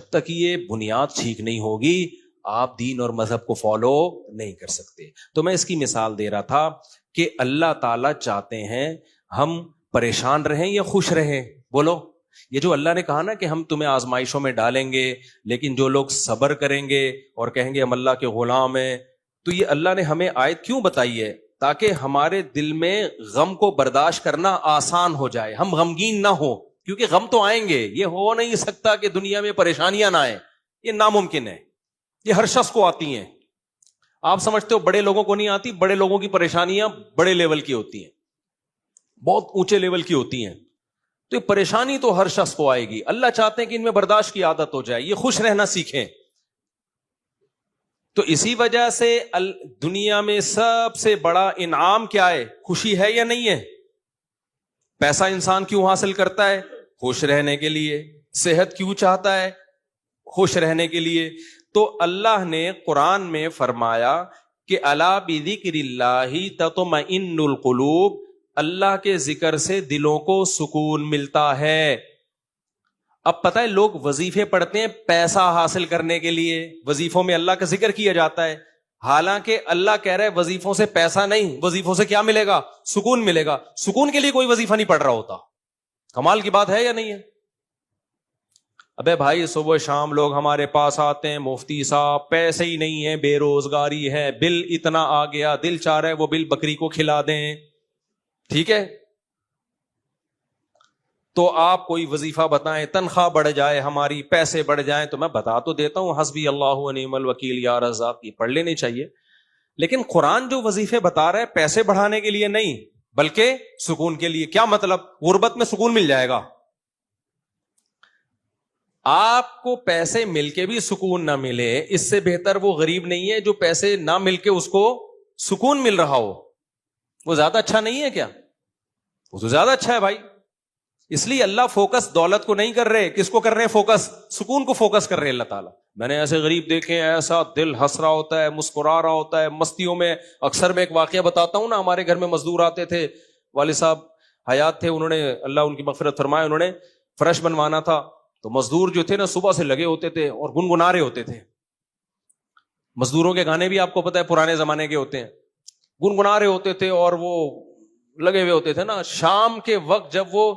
تک یہ بنیاد ٹھیک نہیں ہوگی آپ دین اور مذہب کو فالو نہیں کر سکتے. تو میں اس کی مثال دے رہا تھا کہ اللہ تعالیٰ چاہتے ہیں ہم پریشان رہیں یا خوش رہیں. بولو, یہ جو اللہ نے کہا نا کہ ہم تمہیں آزمائشوں میں ڈالیں گے لیکن جو لوگ صبر کریں گے اور کہیں گے ہم اللہ کے غلام ہیں, تو یہ اللہ نے ہمیں آیت کیوں بتائی ہے؟ تاکہ ہمارے دل میں غم کو برداشت کرنا آسان ہو جائے, ہم غمگین نہ ہو, کیونکہ غم تو آئیں گے. یہ ہو نہیں سکتا کہ دنیا میں پریشانیاں نہ آئیں, یہ ناممکن ہے. یہ ہر شخص کو آتی ہیں. آپ سمجھتے ہو بڑے لوگوں کو نہیں آتی؟ بڑے لوگوں کی پریشانیاں بڑے لیول کی ہوتی ہیں, بہت اونچے لیول کی ہوتی ہیں. تو یہ پریشانی تو ہر شخص کو آئے گی. اللہ چاہتے ہیں کہ ان میں برداشت کی عادت ہو جائے, یہ خوش رہنا سیکھیں. تو اسی وجہ سے دنیا میں سب سے بڑا انعام کیا ہے؟ خوشی ہے یا نہیں ہے؟ پیسہ انسان کیوں حاصل کرتا ہے؟ خوش رہنے کے لیے. صحت کیوں چاہتا ہے؟ خوش رہنے کے لیے. تو اللہ نے قرآن میں فرمایا کہ الا بذکر اللہ تطمئن القلوب, اللہ کے ذکر سے دلوں کو سکون ملتا ہے. اب پتہ ہے لوگ وظیفے پڑھتے ہیں پیسہ حاصل کرنے کے لیے, وظیفوں میں اللہ کا ذکر کیا جاتا ہے, حالانکہ اللہ کہہ رہا ہے وظیفوں سے پیسہ نہیں, وظیفوں سے کیا ملے گا؟ سکون ملے گا. سکون کے لیے کوئی وظیفہ نہیں پڑھ رہا ہوتا. کمال کی بات ہے یا نہیں ہے؟ ابے بھائی صبح شام لوگ ہمارے پاس آتے ہیں, مفتی صاحب پیسے ہی نہیں ہیں, بے روزگاری ہے, بل اتنا آ گیا, دل چاہ رہا ہے وہ بل بکری کو کھلا دیں. ٹھیک ہے, تو آپ کوئی وظیفہ بتائیں, تنخواہ بڑھ جائے ہماری, پیسے بڑھ جائیں. تو میں بتا تو دیتا ہوں حسبی اللہ و نعم الوکیل یا رزاق, یہ پڑھ لینی چاہیے. لیکن قرآن جو وظیفے بتا رہا ہے پیسے بڑھانے کے لیے نہیں بلکہ سکون کے لیے. کیا مطلب؟ غربت میں سکون مل جائے گا. آپ کو پیسے مل کے بھی سکون نہ ملے, اس سے بہتر وہ غریب نہیں ہے جو پیسے نہ مل کے اس کو سکون مل رہا ہو. وہ زیادہ اچھا نہیں ہے کیا؟ وہ تو زیادہ اچھا ہے بھائی. اس لیے اللہ فوکس دولت کو نہیں کر رہے, کس کو کر رہے ہیں فوکس؟ سکون کو فوکس کر رہے ہیں اللہ تعالیٰ. میں نے ایسے غریب دیکھے ہیں, ایسا دل ہنس رہا ہوتا ہے, مسکرا رہا ہوتا ہے مستیوں میں. اکثر میں ایک واقعہ بتاتا ہوں نا, ہمارے گھر میں مزدور آتے تھے, والد صاحب حیات تھے, انہوں نے اللہ ان کی مغفرت فرمائے, انہوں نے فرش بنوانا تھا. تو مزدور جو تھے نا صبح سے لگے ہوتے تھے اور گنگنا رہے ہوتے تھے. مزدوروں کے گانے بھی آپ کو پتا ہے پرانے زمانے کے ہوتے ہیں, گنگنا رہے ہوتے تھے اور وہ لگے ہوئے ہوتے تھے نا. شام کے وقت جب وہ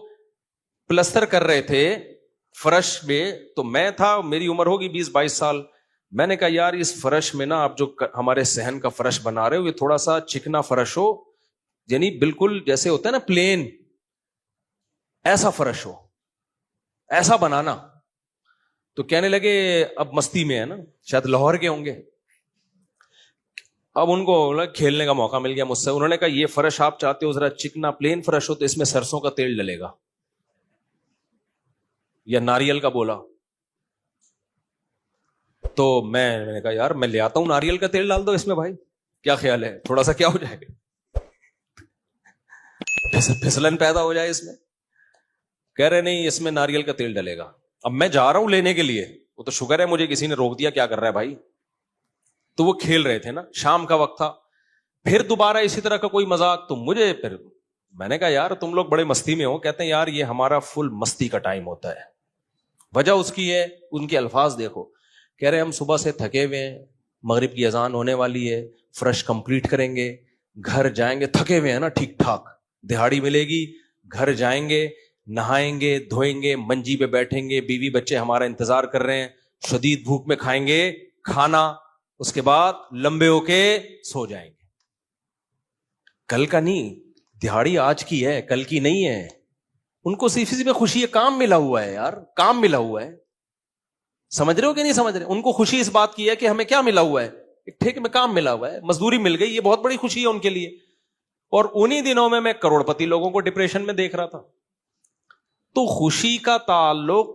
پلستر کر رہے تھے فرش میں, تو میں تھا, میری عمر ہوگی 20-22 سال. میں نے کہا یار اس فرش میں نا آپ جو ہمارے صحن کا فرش بنا رہے ہو یہ تھوڑا سا چکنا فرش ہو, یعنی بالکل جیسے ہوتا ہے نا پلین, ایسا فرش ہو, ایسا بنانا. تو کہنے لگے اب مستی میں ہے نا, شاید لاہور کے ہوں گے. اب ان کو کھیلنے کا موقع مل گیا مجھ سے. انہوں نے کہا یہ فرش آپ چاہتے ہو ذرا چکنا پلین فرش ہو تو اس میں سرسوں کا تیل ڈلے گا یا ناریل کا. بولا تو میں نے کہا یار میں لے آتا ہوں ناریل کا تیل ڈال دو اس میں بھائی, کیا خیال ہے؟ تھوڑا سا کیا ہو جائے گا, پھسلن پیدا ہو جائے اس میں. کہہ رہے نہیں اس میں ناریل کا تیل ڈلے گا. اب میں جا رہا ہوں لینے کے لیے, وہ تو شکر ہے مجھے کسی نے روک دیا, کیا کر رہا ہے بھائی. تو وہ کھیل رہے تھے نا, شام کا وقت تھا. پھر دوبارہ اسی طرح کا کوئی مذاق, تو مجھے پھر میں نے کہا یار تم لوگ بڑے مستی میں ہو. کہتے ہیں یار یہ ہمارا فل مستی کا ٹائم ہوتا ہے. وجہ اس کی ہے, ان کے الفاظ دیکھو. کہہ رہے ہم صبح سے تھکے ہوئے ہیں, مغرب کی اذان ہونے والی ہے, فرش کمپلیٹ کریں گے, گھر جائیں گے, تھکے ہوئے ہیں نا ٹھیک ٹھاک, دہاڑی ملے گی, گھر جائیں گے, نہائیں گے, دھوئیں گے, منجی پہ بیٹھیں گے, بیوی بچے ہمارا انتظار کر رہے ہیں, شدید بھوک میں کھائیں گے کھانا, اس کے بعد لمبے ہو کے سو جائیں گے. کل کا نہیں, دہاڑی آج کی ہے, کل کی نہیں ہے. ان کو صرف اسی میں خوشی ہے, کام ملا ہوا ہے یار, کام ملا ہوا ہے. سمجھ رہے ہو کہ نہیں سمجھ رہے؟ ان کو خوشی اس بات کی ہے کہ ہمیں کیا ملا ہوا ہے, ایک ٹھیک میں کام ملا ہوا ہے, مزدوری مل گئی, یہ بہت بڑی خوشی ہے ان کے لیے. اور انہی دنوں میں کروڑ پتی لوگوں کو ڈپریشن میں دیکھ رہا تھا. تو خوشی کا تعلق,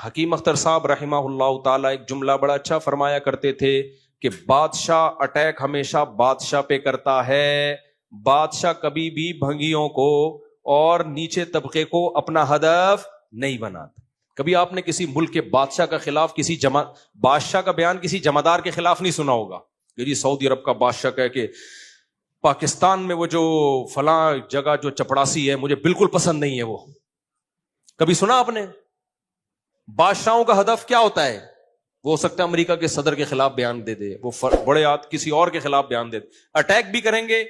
حکیم اختر صاحب رحمہ اللہ تعالیٰ ایک جملہ بڑا اچھا فرمایا کرتے تھے کہ بادشاہ اٹیک ہمیشہ بادشاہ پہ کرتا ہے, بادشاہ کبھی بھی بھنگیوں کو اور نیچے طبقے کو اپنا ہدف نہیں بناتا. کبھی آپ نے کسی ملک کے بادشاہ کا خلاف کسی بادشاہ کا بیان کسی جمعدار کے خلاف نہیں سنا ہوگا کہ جی سعودی عرب کا بادشاہ کہے کہ پاکستان میں وہ جو فلاں جگہ جو چپڑاسی ہے مجھے بالکل پسند نہیں ہے. وہ کبھی سنا آپ نے؟ بادشاہوں کا ہدف کیا ہوتا ہے؟ وہ ہو سکتا ہے امریکہ کے صدر کے خلاف بیان دے دے, وہ بڑے کسی اور کے خلاف بیان دے دے, اٹیک بھی کریں گے.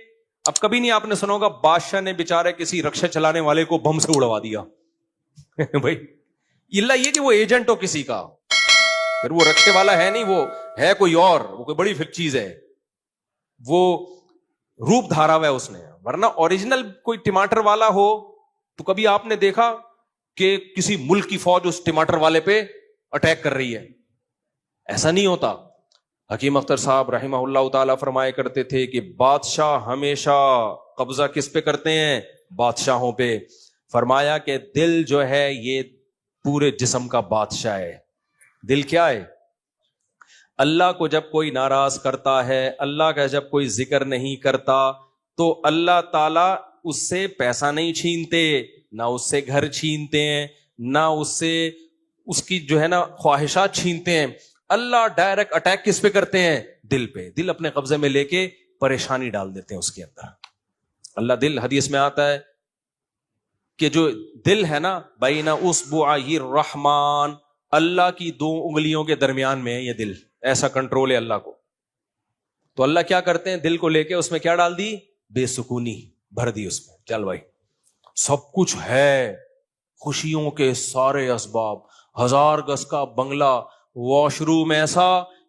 اب کبھی نہیں آپ نے سنا ہوگا بادشاہ نے بیچارے کسی رکشا چلانے والے کو بم سے اڑوا دیا بھائی اللہ یہ کہ وہ ایجنٹ ہو کسی کا, پھر وہ رکشے والا ہے نہیں, وہ ہے کوئی اور, وہ کوئی بڑی چیز ہے, وہ روپ دھارا ہوا ہے اس نے. ورنہ اوریجنل کوئی ٹماٹر والا ہو تو کبھی آپ نے دیکھا کہ کسی ملک کی فوج اس ٹماٹر والے پہ اٹیک کر رہی ہے؟ ایسا نہیں ہوتا. حکیم اختر صاحب رحمہ اللہ تعالیٰ فرمایا کرتے تھے کہ بادشاہ ہمیشہ قبضہ کس پہ کرتے ہیں؟ بادشاہوں پہ. فرمایا کہ دل جو ہے یہ پورے جسم کا بادشاہ ہے. دل کیا ہے؟ اللہ کو جب کوئی ناراض کرتا ہے, اللہ کا جب کوئی ذکر نہیں کرتا, تو اللہ تعالیٰ اس سے پیسہ نہیں چھینتے, نہ اس سے گھر چھینتے ہیں, نہ اس سے اس کی جو ہے نا خواہشات چھینتے ہیں. اللہ ڈائریکٹ اٹیک کس پہ کرتے ہیں؟ دل پہ. دل اپنے قبضے میں لے کے پریشانی ڈال دیتے ہیں اس کے اندر. اللہ دل, حدیث میں آتا ہے کہ جو دل ہے نا بین اصبعی الرحمن, اللہ کی 2 انگلیوں کے درمیان میں ہے یہ دل, ایسا کنٹرول ہے اللہ کو. تو اللہ کیا کرتے ہیں؟ دل کو لے کے اس میں کیا ڈال دی؟ بے سکونی بھر دی اس میں. چل بھائی سب کچھ ہے, خوشیوں کے سارے اسباب, 1000 گز کا بنگلہ, واش روم ایسا,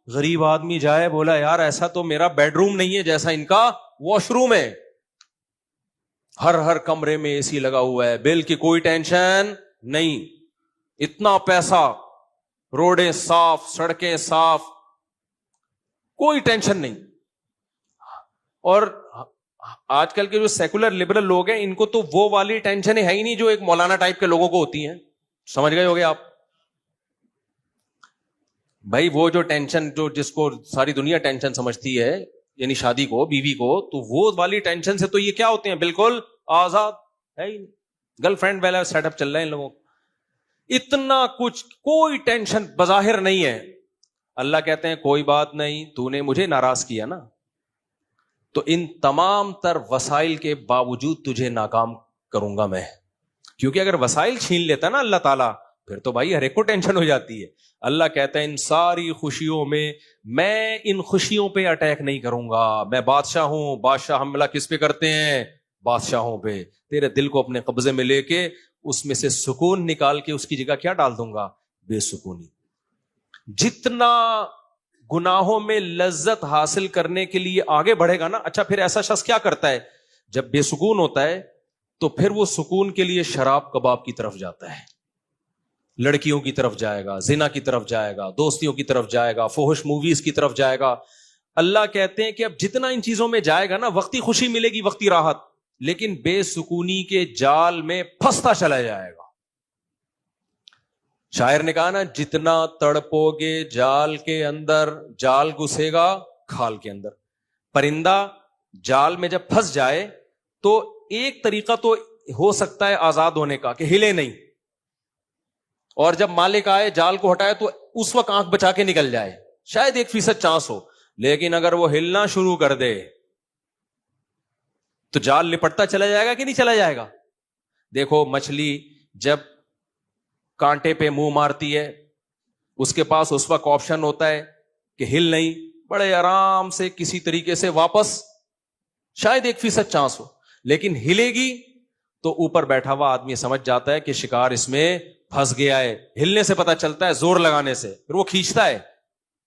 غریب آدمی جائے بولا یار ایسا تو میرا بیڈ روم نہیں ہے جیسا ان کا واش روم ہے. ہر کمرے میں اے سی لگا ہوا ہے, بل کی کوئی ٹینشن نہیں, اتنا پیسہ, روڈیں صاف, سڑکیں صاف, کوئی ٹینشن نہیں. اور آج کل کے جو سیکولر لبرل لوگ ہیں ان کو تو وہ والی ٹینشن ہے ہی نہیں جو ایک مولانا ٹائپ کے لوگوں کو ہوتی ہیں. سمجھ گئے ہوگے آپ بھائی؟ وہ جو ٹینشن جو جس کو ساری دنیا ٹینشن سمجھتی ہے, یعنی شادی کو, بیوی کو, تو وہ والی ٹینشن سے تو یہ کیا ہوتے ہیں؟ بالکل آزاد ہے ہی نہیں. گرل فرینڈ والا سیٹ اپ چل رہا ہے ان لوگوں کو, اتنا کچھ, کوئی ٹینشن بظاہر نہیں ہے. اللہ کہتے ہیں کوئی بات نہیں, تو نے مجھے ناراض کیا نا, تو ان تمام تر وسائل کے باوجود تجھے ناکام کروں گا میں. کیونکہ اگر وسائل چھین لیتا نا اللہ تعالیٰ, پھر تو بھائی ہر ایک کو ٹینشن ہو جاتی ہے. اللہ کہتا ہے ان ساری خوشیوں میں ان خوشیوں پہ اٹیک نہیں کروں گا, میں بادشاہ ہوں. بادشاہ حملہ کس پہ کرتے ہیں؟ بادشاہوں پہ. تیرے دل کو اپنے قبضے میں لے کے اس میں سے سکون نکال کے اس کی جگہ کیا ڈال دوں گا؟ بے سکونی. جتنا گناہوں میں لذت حاصل کرنے کے لیے آگے بڑھے گا نا, اچھا پھر ایسا شخص کیا کرتا ہے جب بے سکون ہوتا ہے؟ تو پھر وہ سکون کے لیے شراب کباب کی طرف جاتا ہے, لڑکیوں کی طرف جائے گا, زنا کی طرف جائے گا, دوستیوں کی طرف جائے گا, فحش موویز کی طرف جائے گا. اللہ کہتے ہیں کہ اب جتنا ان چیزوں میں جائے گا نا, وقتی خوشی ملے گی, وقتی راحت, لیکن بے سکونی کے جال میں پھنستا چلا جائے گا. شاعر نے کہا نا, جتنا تڑپو گے جال کے اندر, جال گھسے گا کھال کے اندر. پرندہ جال میں جب پھنس جائے تو ایک طریقہ تو ہو سکتا ہے آزاد ہونے کا کہ ہلے نہیں, اور جب مالک آئے جال کو ہٹائے تو اس وقت آنکھ بچا کے نکل جائے, شاید 1% چانس ہو. لیکن اگر وہ ہلنا شروع کر دے تو جال لپٹتا چلا جائے گا کہ نہیں چلا جائے گا؟ دیکھو مچھلی جب کانٹے پہ منہ مارتی ہے, اس کے پاس اس وقت آپشن ہوتا ہے کہ ہل نہیں, بڑے آرام سے کسی طریقے سے واپس, شاید 1% چانس ہو. لیکن ہلے گی تو اوپر بیٹھا ہوا آدمی سمجھ جاتا ہے کہ شکار اس میں پھنس گیا ہے. ہلنے سے پتا چلتا ہے, زور لگانے سے, پھر وہ کھینچتا ہے.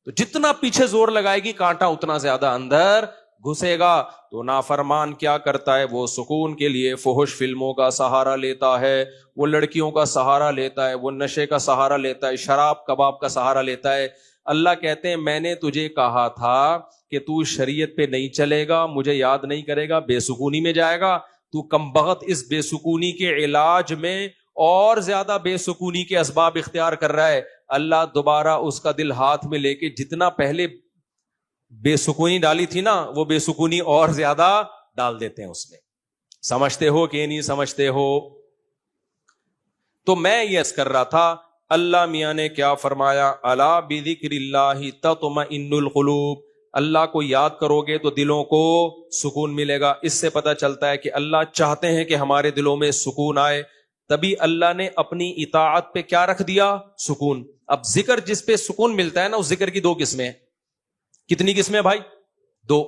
تو جتنا پیچھے زور لگائے گی کانٹا اتنا زیادہ اندر گھسے گا. تو نافرمان کیا کرتا ہے؟ وہ سکون کے لیے فحش فلموں کا سہارا لیتا ہے, وہ لڑکیوں کا سہارا لیتا ہے, وہ نشے کا سہارا لیتا ہے, شراب کباب کا سہارا لیتا ہے. اللہ کہتے ہیں میں نے تجھے کہا تھا کہ تو شریعت پہ نہیں چلے گا, مجھے یاد نہیں کرے گا, بے سکونی میں جائے گا. تو کمبخت اس بے سکونی کے علاج میں اور زیادہ بے سکونی کے اسباب اختیار کر رہا ہے. اللہ دوبارہ اس کا دل ہاتھ میں لے کے جتنا پہلے بے سکونی ڈالی تھی نا, وہ بے سکونی اور زیادہ ڈال دیتے ہیں اس میں. سمجھتے ہو کہ نہیں سمجھتے ہو؟ تو میں یہ عرض کر رہا تھا, اللہ میاں نے کیا فرمایا, الا بذکر اللہ تطمئن القلوب, اللہ کو یاد کرو گے تو دلوں کو سکون ملے گا. اس سے پتہ چلتا ہے کہ اللہ چاہتے ہیں کہ ہمارے دلوں میں سکون آئے, تبھی اللہ نے اپنی اطاعت پہ کیا رکھ دیا؟ سکون. اب ذکر جس پہ سکون ملتا ہے نا، اس ذکر کی دو قسمیں ہیں. کتنی قسمیں بھائی؟ دو.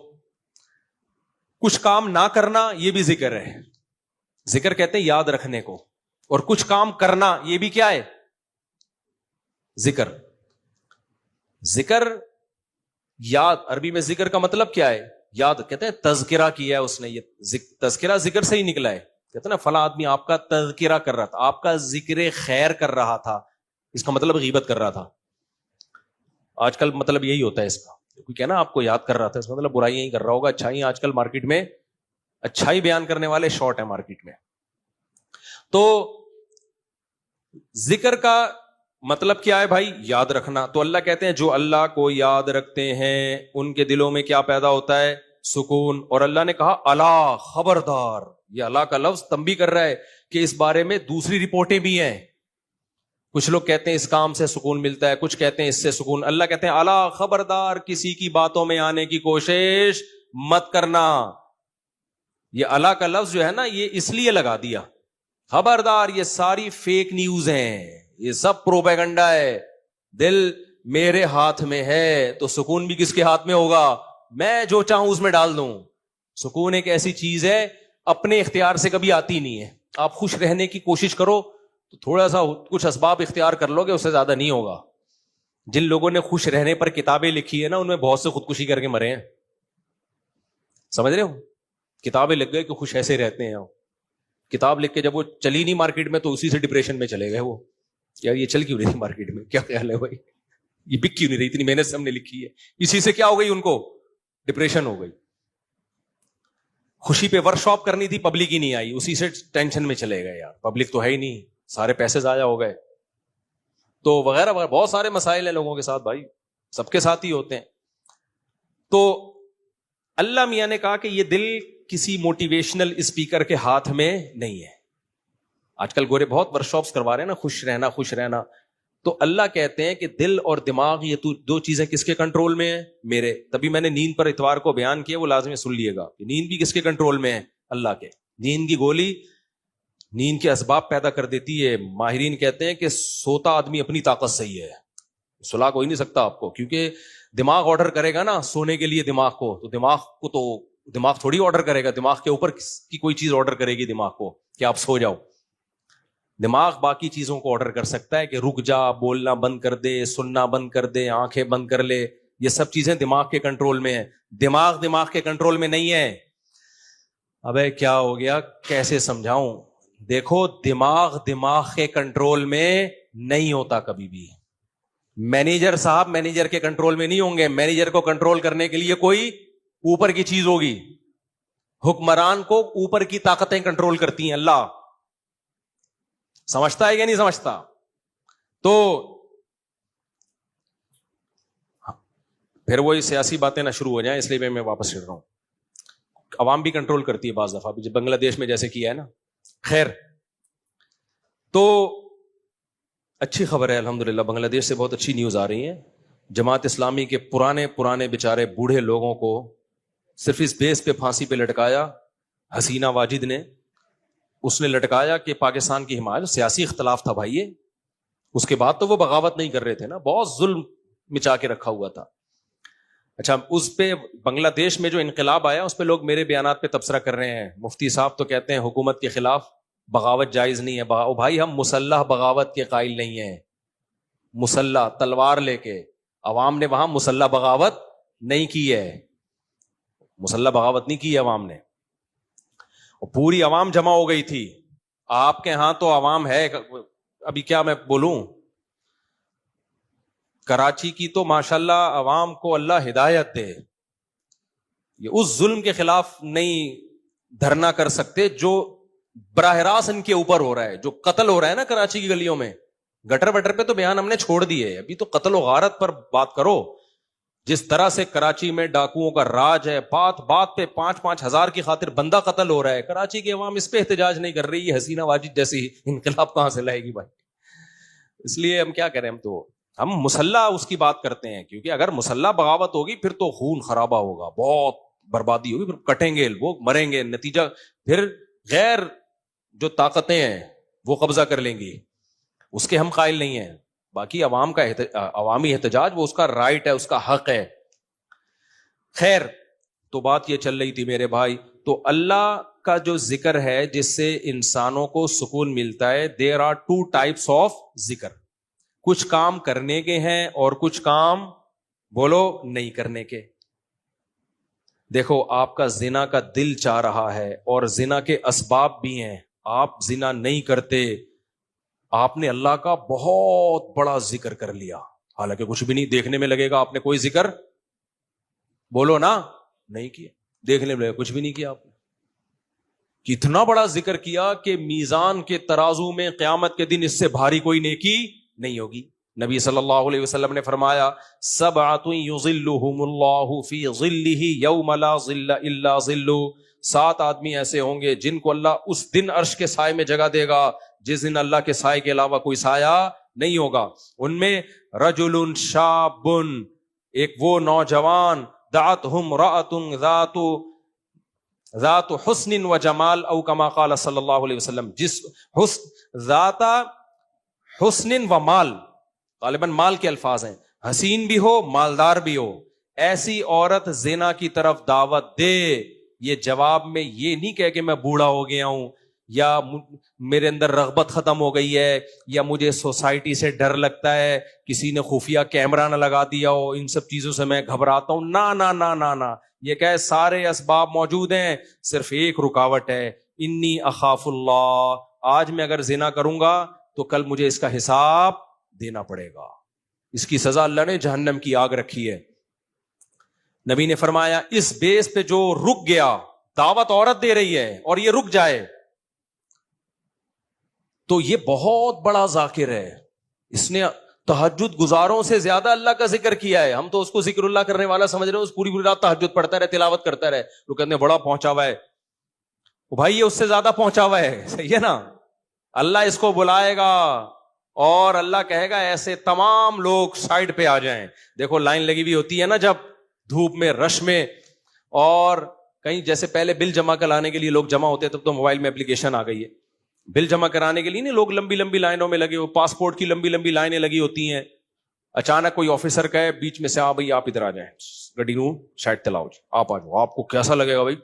کچھ کام نہ کرنا یہ بھی ذکر ہے، ذکر کہتے ہیں یاد رکھنے کو، اور کچھ کام کرنا یہ بھی کیا ہے؟ ذکر. ذکر یاد، عربی میں ذکر کا مطلب کیا ہے؟ یاد. کہتے ہیں تذکرہ کیا ہے اس نے، یہ تذکرہ ذکر سے ہی نکلا ہے. کہتے ہیں نا فلاں آدمی آپ کا تذکرہ کر رہا تھا، آپ کا ذکر خیر کر رہا تھا، اس کا مطلب غیبت کر رہا تھا. آج کل مطلب یہی ہوتا ہے اس کا، کوئی کہنا آپ کو یاد کر رہا تھا، اس کا مطلب برائیاں ہی کر رہا ہوگا. اچھائی آج کل مارکیٹ میں اچھائی بیان کرنے والے شارٹ ہیں مارکیٹ میں. تو ذکر کا مطلب کیا ہے بھائی؟ یاد رکھنا. تو اللہ کہتے ہیں جو اللہ کو یاد رکھتے ہیں ان کے دلوں میں کیا پیدا ہوتا ہے؟ سکون. اور اللہ نے کہا الا، خبردار. یہ اللہ کا لفظ تنبیہ کر رہا ہے کہ اس بارے میں دوسری رپورٹیں بھی ہیں. کچھ لوگ کہتے ہیں اس کام سے سکون ملتا ہے، کچھ کہتے ہیں اس سے سکون. اللہ کہتے ہیں الا، خبردار، کسی کی باتوں میں آنے کی کوشش مت کرنا. یہ اللہ کا لفظ جو ہے نا، یہ اس لیے لگا دیا خبردار، یہ ساری فیک نیوز ہیں، یہ سب پروپیگنڈا ہے. دل میرے ہاتھ میں ہے تو سکون بھی کس کے ہاتھ میں ہوگا؟ میں جو چاہوں اس میں ڈال دوں. سکون ایک ایسی چیز ہے اپنے اختیار سے کبھی آتی نہیں ہے. آپ خوش رہنے کی کوشش کرو تو تھوڑا سا کچھ اسباب اختیار کر لو گے، اس سے زیادہ نہیں ہوگا. جن لوگوں نے خوش رہنے پر کتابیں لکھی ہے نا، ان میں بہت سے خودکشی کر کے مرے ہیں. سمجھ رہے ہو؟ کتابیں لکھ گئے کہ خوش ایسے رہتے ہیں. کتاب لکھ کے جب وہ چلی نہیں مارکیٹ میں تو اسی سے ڈپریشن میں چلے گئے. وہ یار یہ چل کیوں رہی تھی مارکیٹ میں؟ کیا خیال ہے بھائی؟ یہ بک کیوں نہیں رہی؟ اتنی محنت سے ہم نے لکھی ہے. اسی سے کیا ہو گئی؟ ان کو ڈپریشن ہو گئی. خوشی پہ ورک شاپ کرنی تھی، پبلک ہی نہیں آئی، اسی سے ٹینشن میں چلے گئے. یار پبلک تو ہے ہی نہیں، سارے پیسے ضائع ہو گئے. تو وغیرہ وغیرہ بہت سارے مسائل ہیں لوگوں کے ساتھ بھائی، سب کے ساتھ ہی ہوتے ہیں. تو اللہ میاں نے کہا کہ یہ دل کسی موٹیویشنل اسپیکر کے ہاتھ میں نہیں ہے. آج کل گورے بہت ورک شاپس کروا رہے ہیں نا، خوش رہنا خوش رہنا. تو اللہ کہتے ہیں کہ دل اور دماغ یہ دو چیزیں کس کے کنٹرول میں ہیں؟ میرے. تبھی میں نے نیند پر اتوار کو بیان کیا، وہ لازمی سن لیے گا. نیند بھی کس کے کنٹرول میں ہے؟ اللہ کے. نیند کی گولی نیند کے اسباب پیدا کر دیتی ہے. ماہرین کہتے ہیں کہ سوتا آدمی اپنی طاقت سے ہی ہے، سلا کوئی نہیں سکتا آپ کو، کیونکہ دماغ آرڈر کرے گا نا سونے کے لیے دماغ کو، تو دماغ تھوڑی آرڈر کرے گا، دماغ کے اوپر کی کوئی چیز آرڈر کرے گی دماغ کو کہ آپ سو جاؤ. دماغ باقی چیزوں کو آرڈر کر سکتا ہے کہ رک جا، بولنا بند کر دے، سننا بند کر دے، آنکھیں بند کر لے. یہ سب چیزیں دماغ کے کنٹرول میں ہیں. دماغ کے کنٹرول میں نہیں ہے. ابے کیا ہو گیا؟ کیسے سمجھاؤں؟ دیکھو دماغ کے کنٹرول میں نہیں ہوتا کبھی بھی. مینیجر صاحب مینیجر کے کنٹرول میں نہیں ہوں گے. مینیجر کو کنٹرول کرنے کے لیے کوئی اوپر کی چیز ہوگی. حکمران کو اوپر کی طاقتیں کنٹرول کرتی ہیں. اللہ سمجھتا ہے یا نہیں سمجھتا؟ تو پھر وہی سیاسی باتیں نہ شروع ہو جائیں، اس لیے میں واپس چل رہا ہوں. عوام بھی کنٹرول کرتی ہے بعض دفعہ، بنگلہ دیش میں جیسے کیا ہے نا. خیر، تو اچھی خبر ہے الحمدللہ، بنگلہ دیش سے بہت اچھی نیوز آ رہی ہے. جماعت اسلامی کے پرانے بیچارے بوڑھے لوگوں کو صرف اس بیس پہ پھانسی پہ لٹکایا حسینہ واجد نے. اس نے لٹکایا کہ پاکستان کی حمایت، سیاسی اختلاف تھا بھائی یہ. اس کے بعد تو وہ بغاوت نہیں کر رہے تھے نا، بہت ظلم مچا کے رکھا ہوا تھا. اچھا، اس پہ بنگلہ دیش میں جو انقلاب آیا اس پہ لوگ میرے بیانات پہ تبصرہ کر رہے ہیں. مفتی صاحب تو کہتے ہیں حکومت کے خلاف بغاوت جائز نہیں ہے. بھائی ہم مسلح بغاوت کے قائل نہیں ہیں. مسلح تلوار لے کے عوام نے وہاں مسلح بغاوت نہیں کی ہے. مسلح بغاوت نہیں کی ہے عوام نے. پوری عوام جمع ہو گئی تھی. آپ کے ہاں تو عوام ہے، ابھی کیا میں بولوں، کراچی کی تو ماشاءاللہ عوام کو اللہ ہدایت دے. یہ اس ظلم کے خلاف نہیں دھرنا کر سکتے جو براہ راست ان کے اوپر ہو رہا ہے، جو قتل ہو رہا ہے نا کراچی کی گلیوں میں. گٹر بٹر پہ تو بیان ہم نے چھوڑ دیے، ابھی تو قتل و غارت پر بات کرو. جس طرح سے کراچی میں ڈاکوؤں کا راج ہے، بات بات پہ 5-5 ہزار کی خاطر بندہ قتل ہو رہا ہے. کراچی کی عوام اس پہ احتجاج نہیں کر رہی. حسینہ واجد جیسی انقلاب کہاں سے لائے گی بھائی؟ اس لیے ہم کیا کریں، ہم مسلح اس کی بات کرتے ہیں، کیونکہ اگر مسلح بغاوت ہوگی پھر تو خون خرابہ ہوگا، بہت بربادی ہوگی، پھر کٹیں گے وہ، مریں گے. نتیجہ پھر غیر جو طاقتیں ہیں وہ قبضہ کر لیں گی. اس کے ہم قائل نہیں ہیں. باقی عوام کا عوامی احتجاج وہ اس کا رائٹ ہے, اس کا حق ہے. خیر, تو بات یہ چل رہی تھی میرے بھائی, تو اللہ کا جو ذکر ہے جس سے انسانوں کو سکون ملتا ہے, there are two types of ذکر. کچھ کام کرنے کے ہیں اور کچھ کام بولو نہیں کرنے کے. دیکھو آپ کا زنا کا دل چاہ رہا ہے اور زنا کے اسباب بھی ہیں, آپ زنا نہیں کرتے, آپ نے اللہ کا بہت بڑا ذکر کر لیا, حالانکہ کچھ بھی نہیں دیکھنے میں لگے گا آپ نے کوئی ذکر بولو نا نہیں کیا, دیکھنے میں کچھ بھی نہیں کیا آپ نے. کتنا بڑا ذکر کیا کہ میزان کے ترازو میں قیامت کے دن اس سے بھاری کوئی نیکی نہیں ہوگی. نبی صلی اللہ علیہ وسلم نے فرمایا, سبعۃ یظلھم اللہ فی ظلہ یوم لا ظل الا ظلہ, 7 آدمی ایسے ہوں گے جن کو اللہ اس دن عرش کے سائے میں جگہ دے گا جس دن اللہ کے سائے کے علاوہ کوئی سایہ نہیں ہوگا. ان میں رجل شاب, ایک وہ نوجوان, دعتہ امرأۃ ذات حسن و جمال, او کما قال صلی اللہ علیہ وسلم, جس ذات حسن و مال, غالباً مال کے الفاظ ہیں, حسین بھی ہو مالدار بھی ہو, ایسی عورت زنا کی طرف دعوت دے. یہ جواب میں یہ نہیں کہہ کہ میں بوڑھا ہو گیا ہوں, یا میرے اندر رغبت ختم ہو گئی ہے, یا مجھے سوسائٹی سے ڈر لگتا ہے, کسی نے خفیہ کیمرہ نہ لگا دیا ہو, ان سب چیزوں سے میں گھبراتا ہوں. نا نا نا نا نا, یہ کہ سارے اسباب موجود ہیں, صرف ایک رکاوٹ ہے, انی اخاف اللہ, آج میں اگر زنا کروں گا تو کل مجھے اس کا حساب دینا پڑے گا. اس کی سزا اللہ نے جہنم کی آگ رکھی ہے. نبی نے فرمایا اس بیس پہ جو رک گیا, دعوت عورت دے رہی ہے اور یہ رک جائے تو یہ بہت بڑا ذاکر ہے, اس نے تہجد گزاروں سے زیادہ اللہ کا ذکر کیا ہے. ہم تو اس کو ذکر اللہ کرنے والا سمجھ رہے ہیں, اس پوری رات تہجد پڑھتا رہے, تلاوت کرتا رہے, لوگ کہتے ہیں بڑا پہنچا ہوا ہے. بھائی یہ اس سے زیادہ پہنچا ہوا ہے, صحیح ہے نا. اللہ اس کو بلائے گا اور اللہ کہے گا ایسے تمام لوگ سائڈ پہ آ جائیں. دیکھو لائن لگی ہوئی ہوتی ہے نا جب دھوپ میں, رش میں, اور کہیں جیسے پہلے بل جمع کرانے کے لیے لوگ جمع ہوتے, تب تو موبائل میں اپلیکیشن آ گئی ہے, بل جمع کرانے کے لیے نہیں لوگ لمبی لمبی لائنوں میں لگے ہو, پاسپورٹ کی لمبی لمبی لائنیں لگی ہوتی ہیں. اچانک کوئی آفیسر کہے بیچ میں سے, آ بھائی آپ ادھر آ جائیں, گڈی نو شاید تلاؤ جی, آپ آ جاؤ. آپ کو کیسا لگے گا بھائی؟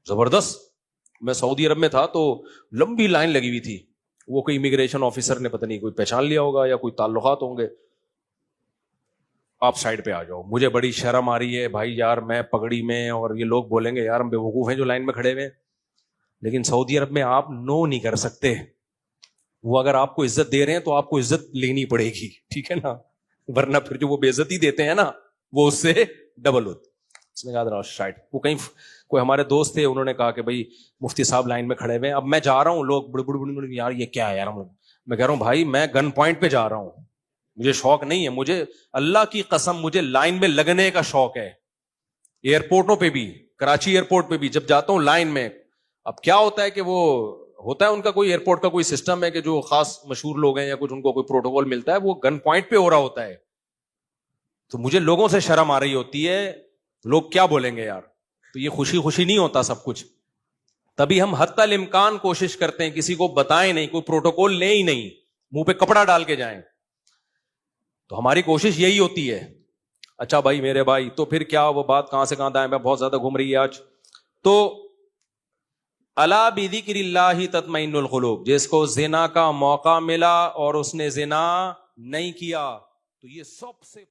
زبردست. میں سعودی عرب میں تھا تو لمبی لائن لگی ہوئی تھی, وہ کوئی امیگریشن آفیسر نے پتہ نہیں کوئی پہچان لیا ہوگا یا کوئی تعلقات ہوں گے, آپ سائڈ پہ آ جاؤ. مجھے بڑی شرم آ رہی ہے بھائی یار, میں پگڑی میں, اور یہ لوگ بولیں گے یار ہم بے وقوف ہیں جو لائن میں کھڑے ہوئے, لیکن سعودی عرب میں آپ نو نہیں کر سکتے. وہ اگر آپ کو عزت دے رہے ہیں تو آپ کو عزت لینی پڑے گی, ٹھیک ہے نا, ورنہ پھر جو وہ بے عزتی دیتے ہیں نا وہ اس سے ڈبل ہوتی. اس نے کہا شاید وہ کہیں کوئی ہمارے دوست تھے, انہوں نے کہا کہ بھائی مفتی صاحب لائن میں کھڑے ہوئے ہیں, اب میں جا رہا ہوں, لوگ بڑے بڑے یار یہ کیا ہے یار, میں کہہ رہا ہوں بھائی میں گن پوائنٹ پہ جا رہا ہوں, مجھے شوق نہیں ہے, مجھے اللہ کی قسم مجھے لائن میں لگنے کا شوق ہے. ایئرپورٹوں پہ بھی, کراچی ایئرپورٹ پہ بھی جب جاتا ہوں لائن میں, اب کیا ہوتا ہے کہ وہ ہوتا ہے ان کا کوئی ایئرپورٹ کا کوئی سسٹم ہے کہ جو خاص مشہور لوگ ہیں یا کچھ ان کو کوئی پروٹوکول ملتا ہے, وہ گن پوائنٹ پہ ہو رہا ہوتا ہے, تو مجھے لوگوں سے شرم آ رہی ہوتی ہے, لوگ کیا بولیں گے یار. تو یہ خوشی خوشی نہیں ہوتا سب کچھ, تبھی ہم حتی الامکان کوشش کرتے ہیں کسی کو بتائیں نہیں, کوئی پروٹوکول لیں ہی نہیں, منہ پہ کپڑا ڈال کے جائیں. تو ہماری کوشش یہی ہوتی ہے. اچھا بھائی میرے بھائی, تو پھر کیا وہ بات کہاں سے کہاں دائیں, میں بہت زیادہ گھوم رہی ہے آج. تو الا بذکر اللہ تطمئن القلوب, جس کو زنا کا موقع ملا اور اس نے زنا نہیں کیا, تو یہ سب سے